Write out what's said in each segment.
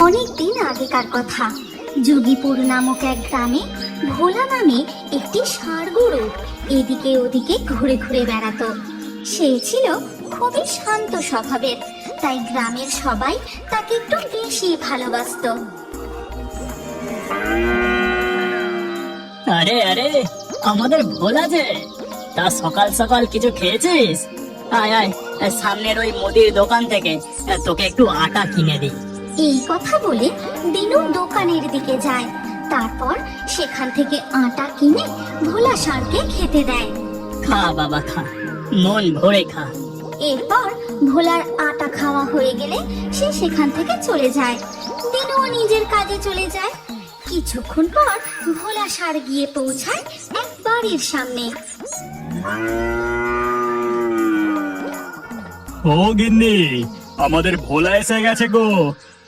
অনেক দিন আগেকার কথা। যোগীপুর নামক এক গ্রামে ভোলা নামে একটি ষাঁড় গরু এদিকে ওদিকে ঘুরে ঘুরে বেড়াতো। সে ছিল খুবই শান্ত স্বভাবের, তাই গ্রামের সবাই তাকে একটু বেশি ভালোবাসতো। আরে আরে, আমাদের ভোলা যে, তা সকাল সকাল কিছু খেয়েছিস? আয় আয়, সামনের ওই মুদির দোকান থেকে তোকে একটু আটা কিনে দিই। এই কথা বলে দিনু দোকানের দিকে যায়। তারপর সেখান থেকে আটা কিনে ভোলা ষাঁড়কে খেতে দেয়। খা বাবা খা, মন ভরে খা। এরপর ভোলার আটা খাওয়া হয়ে গেলে সে সেখান থেকে চলে যায়। দিনুও নিজের কাজে চলে যায়। কিছুক্ষণ পর ভোলা ষাঁড় গিয়ে পৌঁছায় এক বাড়ির সামনে। ও গিন্নি, আমাদের ভোলা এসে গেছে গো,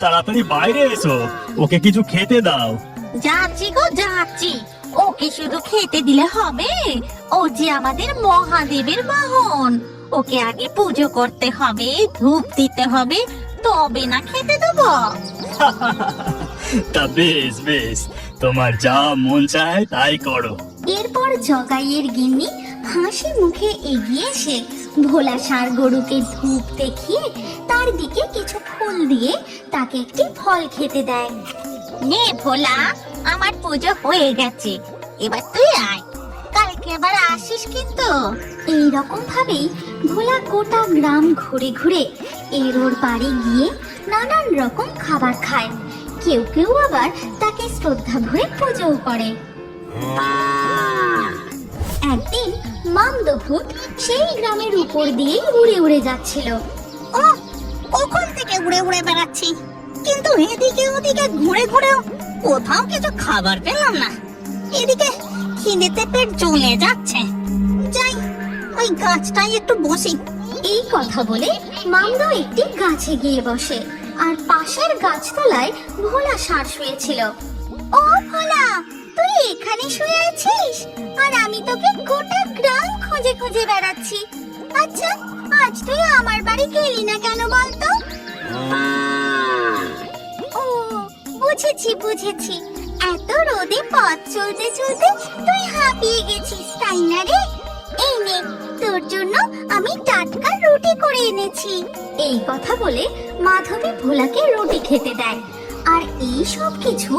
তাড়াতাড়ি বাইরে এসো, ওকে কিছু খেতে দাও। যাচ্ছি গো যাচ্ছি, ওকে শুধু খেতে দিলে হবে? ও যে আমাদের মহাদেবের বাহন, ওকে আগে পুজো করতে হবে, ধূপ দিতে হবে, তবে না খেতে দেবো। তা বেশ বেশ, তোমার যা মন চায় তাই করো। এরপর জগাইয়ের গিন্নি হাসি মুখে এগিয়ে এসে ভোলা ষাঁড় গরুকে ধূপ দেখিয়ে তার দিকে কিছু ফুল দিয়ে তাকে একটি ফল খেতে দেয়। নে ভোলা, আমার পুজো হয়ে গেছে, এবার তুই আয়, কালকে আবার আসিস কিন্তু। এই রকম ভাবেই ভোলা গোটা গ্রাম ঘুরে ঘুরে এর ওর বাড়ি গিয়ে নানান রকম খাবার খায়। কেউ কেউ আবার তাকে শ্রদ্ধা ভরে পুজোও করে। একদিন মামদভূত সেই গ্রামের উপর দিয়ে উড়ে উড়ে যাচ্ছিল। ও, কখন থেকে উড়ে উড়ে বেড়াচ্ছি, কিন্তু এদিকে ওদিকে ঘুরে ঘুরেও কোথাও কিছু খাবার পেলাম না। এদিকে খিদেতে পেট জ্বলে যাচ্ছে, যাই ওই গাছটাই একটু বসি। এই কথা বলে মামদো একটি গাছে গিয়ে বসে, আর পাশের গাছতলায় ভোলা ষাঁড় শুয়েছিল। ও ভোলা, তুই এখানে শুয়ে আছিস, আর আমি তোকে গোটা গ্রাম খুঁজে খুঁজে বেড়াচ্ছি। আচ্ছা, আজ তুই আমার বাড়ি গেলি না কেন বলতো? ও, বুঝেছি বুঝেছি, এত রোদে পথ চলতে চলতে তুই হাঁপিয়ে গেছিস, তাই না রে? এই নে, তোর জন্য আমি টাটকা রুটি করে এনেছি। এই কথা বলে মাধবী ভোলাকে রুটি খেতে দেয়। আর এই সব কিছু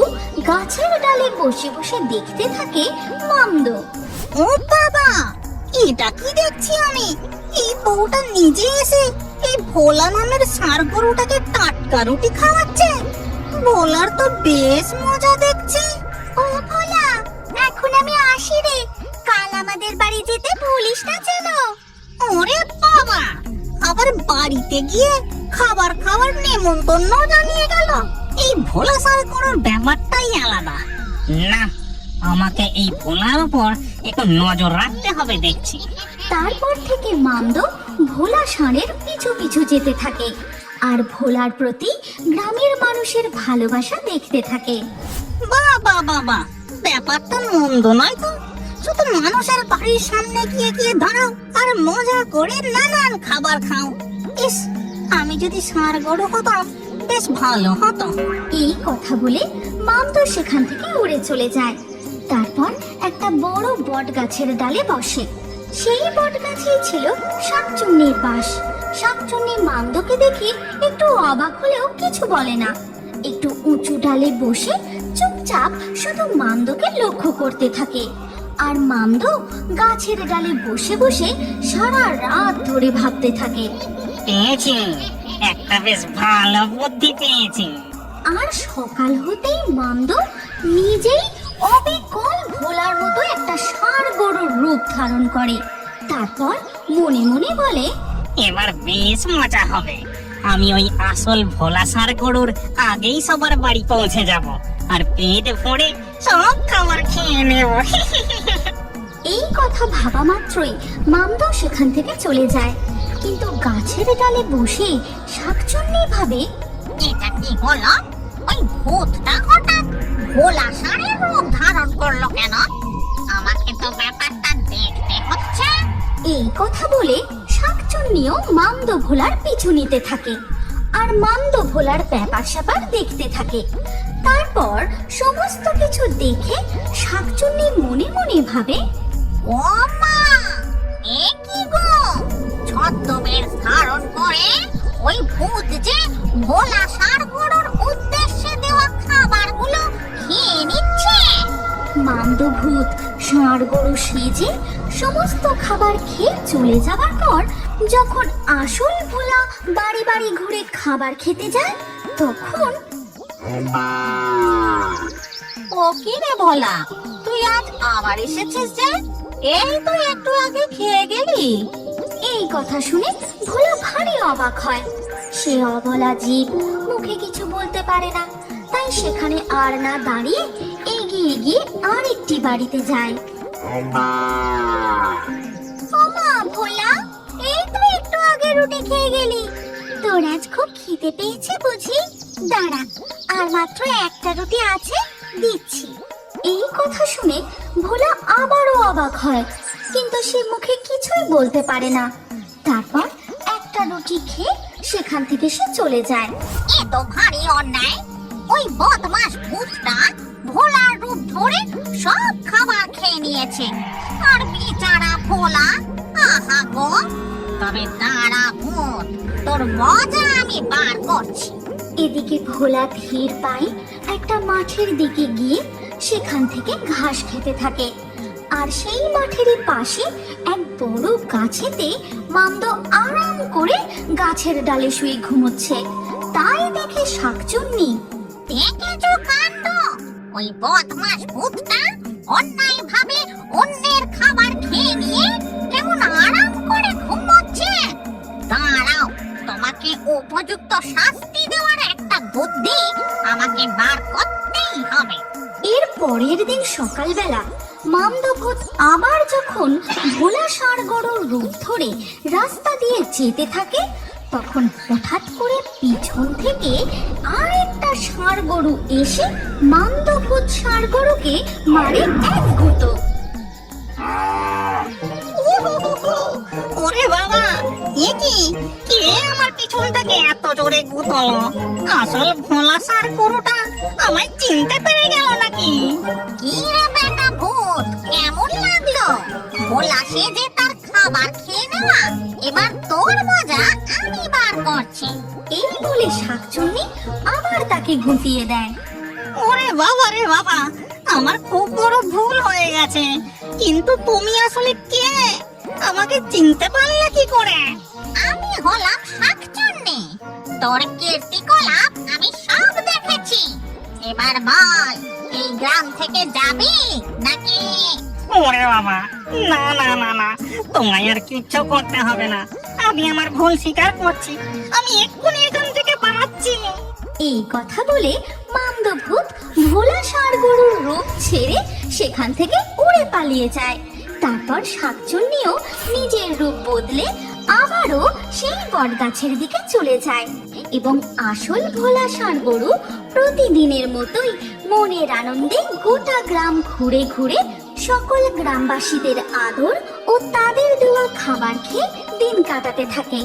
গাছের ডালে বসে বসে দেখতে থাকে মামদো। ও বাবা, এটা কি দেখছি আমি? এই বউটা নিজে এসে এই ভোলা নামের ষাঁড় গরুটাকে টাটকা রুটি খাওয়াচ্ছে। ভোলার তো বেশ মজা দেখছি। ও ভোলা, এখন আমি আসি রে, কাল আমাদের বাড়ি যেতে ভুলিস না যেন। ওরে বাবা, আবার বাড়িতে গিয়ে খাবার খাওয়ার নেমন্তন্ন জানিয়ে গেল। এই ভোলা ষাঁড় গরুর ব্যাপারটাই আলাদা। না, আমাকে এই ভোলার উপর একটু নজর রাখতে হবে দেখছি। তারপর থেকে মামদো ভোলা ষাঁড়ের পিছু পিছু যেতে থাকে, আর ভোলার প্রতি গ্রামের মানুষের ভালোবাসা দেখতে থাকে। বাবা বাবা, ব্যাপারটা মন্দ নয় তো। শুধু মানুষের বাড়ির সামনে গিয়ে গিয়ে দাঁড়াও আর মজা করে নানান খাবার খাও। ইস, আমি যদি ষাঁড় গরু হতাম বেশ ভালো হতো। এই কথা বলে মামদো সেখান থেকে উড়ে চলে যায়। তারপর একটা বড় বট গাছের ডালে বসে। সেই বট গাছেই ছিল শাকচুন্নির বাস। শাকচুন্নি মামদোকে দেখে একটু অবাক হলেও কিছু বলে না। একটু উঁচু ডালে বসে চুপচাপ শুধু মামদোকে লক্ষ্য করতে থাকে। আর মামদো গাছের ডালে বসে বসে সারা রাত ধরে ভাবতে থাকে। পেয়েছি, একটা বেশ ভালো বুদ্ধি পেয়েছি। আর সকাল হতেই মামদো নিজেই অবিকল ভোলার মতো একটা ষাঁড় গরুর রূপ ধারণ করে। তারপর মনে মনে বলে, এবার বেশ মজা হবে। আমি ওই আসল ভোলা ষাঁড় গরুর আগেই সবার বাড়ি পৌঁছে যাব, আর পেট ভরে সব খাবার খেয়ে নেব। এই কথা ভাবা মাত্রই মামদো সেখান থেকে চলে যায়। কিন্তু গাছের ডালে বসে শাকচুন্নি ভাবে, এটা কি হলো? ওই ভূতটা হঠাৎ ভোলা ষাঁড়ের রূপ ধারণ করলো কেন? আমাকে তো ব্যাপারটা দেখতে হচ্ছে। এই কথা বলে শাকচুন্নিও মামদো ভোলার পিছু নিতে থাকে। আর মামদ ভোলার ব্যাপার স্যাপার দেখতে থাকে। তারপর সমস্ত কিছু দেখে শাকচুন্নি মনে মনে ভাবে, ও মা, এ কি গো, ছদ্মবেশ ধারণ করে ওই ভূত যে ভোলা ষাঁড়গোড়োর উদ্দেশ্যে দেওয়া খাবারগুলো খেয়ে নিচ্ছে। মামদ ভূত ষাঁড় গরু সেজে সমস্ত খাবার খেয়ে চলে যাবার পর যখন আসল ভোলা বাড়ি বাড়ি ঘুরে খাবার খেতে যায়, তখন ও কি রে ভোলা, তুই আজ আবার এসেছিস যে? এই তো একটু আগে খেয়ে গেলি। এই কথা শুনে ভোলা ভারী অবাক হয়। সে অবলা জীব মুখে কিছু বলতে পারে না, তাই সেখানে আর না দাঁড়িয়ে এগিয়ে গিয়ে আরেকটি বাড়িতে যায়। ও মা ভোলা, এই তো একটু আগে রুটি খেয়ে গেলি, তোর আজ খুব খিদে পেয়েছে বুঝি? দাঁড়া, আর মাত্র একটা রুটি আছে, দিচ্ছি। এই কথা শুনে ভোলা আবারও অবাক হয়, কিন্তু সে মুখে কিছুই বলতে পারে না। তারপর একটা রুটি খেয়ে সেখান থেকে সে চলে যায়। এ তো ভারী অন্যায়। ওই বদমাস ভূতটা ভোলার রূপ ধরে সব খাবার খেয়ে নিয়েছে, আর বেচারা ভোলা, আহা গো। তবে দাঁড়া ভূত, তোর মজা আমি বার করছি। এদিকে ভোলা ধীর পায়ে একটা মাঠের দিকে গিয়ে সেখান থেকে ঘাস খেতে থাকে। আর সেই মাঠেরই পাশে এক বড় গাছেতে মামদ আরাম করে গাছের ডালে শুয়ে ঘুমোচ্ছে। তাই দেখে শাকচুন্নি। দেখেছো কাণ্ড, ওই বদমাস ভূতটা অন্যায় ভাবে অন্যের খাবার খেয়ে নিয়ে কেমন আরাম করে ঘুমোচ্ছে। দাঁড়াও, তোমাকে উপযুক্ত শাস্তি দেওয়ার একটা বুদ্ধি আমাকে বার করতেই হবে। এর পরের দিন সকালবেলা মামদ ভূত আবার যখন ভোলা ষাঁড় গরুর রূপ ধরে রাস্তা দিয়ে যেতে থাকে, তখন হঠাৎ করে পিছন থেকে আর একটা ষাঁড় গরু এসে মামদ ভূত ষাঁড় গরুকে মারে এক গুঁতো। ওরে বাবা, এ কি, কে আমার পিছন থেকে এত জোরে গুতলো? আসল ভোলা ষাঁড় গরুটা আমায় চিনতে পেরে গেল নাকি? কি রে বেটা ভূত, কেমন লাগলো? ভোলা সেজে তার খাবার খেয়ে নেওয়া, এবার তোর মজা আমি বার করছি। এই বলে শাকচুন্নি আবার তাকে ঘুঁটিয়ে দেয়। ওরে বাবা রে বাবা, আমার খুব বড় ভুল হয়ে গেছে। কিন্তু তুমি আসলে কে? আমাকে চিনতে পারলে কি করে? আমি হলাম শাকচুন্নি। তোর কীর্তিকলাপ আমি সব দেখেছি। এবার বল, এই গ্রাম থেকে যাবি নাকি? ওরে বাবা, না না না না, তোমায় আর কিচ্ছু করতে হবে না। আমি আমার ভুল স্বীকার করছি। আমি এক্ষুনি এখান থেকে পালাচ্ছি। এই কথা বলে মামদ ভূত ভোলা ষাঁড় গরুর রূপ ছেড়ে সেখান থেকে উড়ে পালিয়ে যায়। তারপর শাকচুন্নিও নিজের রূপ বদলে আবারও সেই বটগাছের দিকে চলে যায় এবং আসল ভোলা ষাঁড় গরু প্রতিদিনের মতোই মনের আনন্দে গোটা গ্রাম ঘুরে ঘুরে সকল গ্রামবাসীদের আদর ও তাদের দেওয়া খাবার খেয়ে দিন কাটাতে থাকে।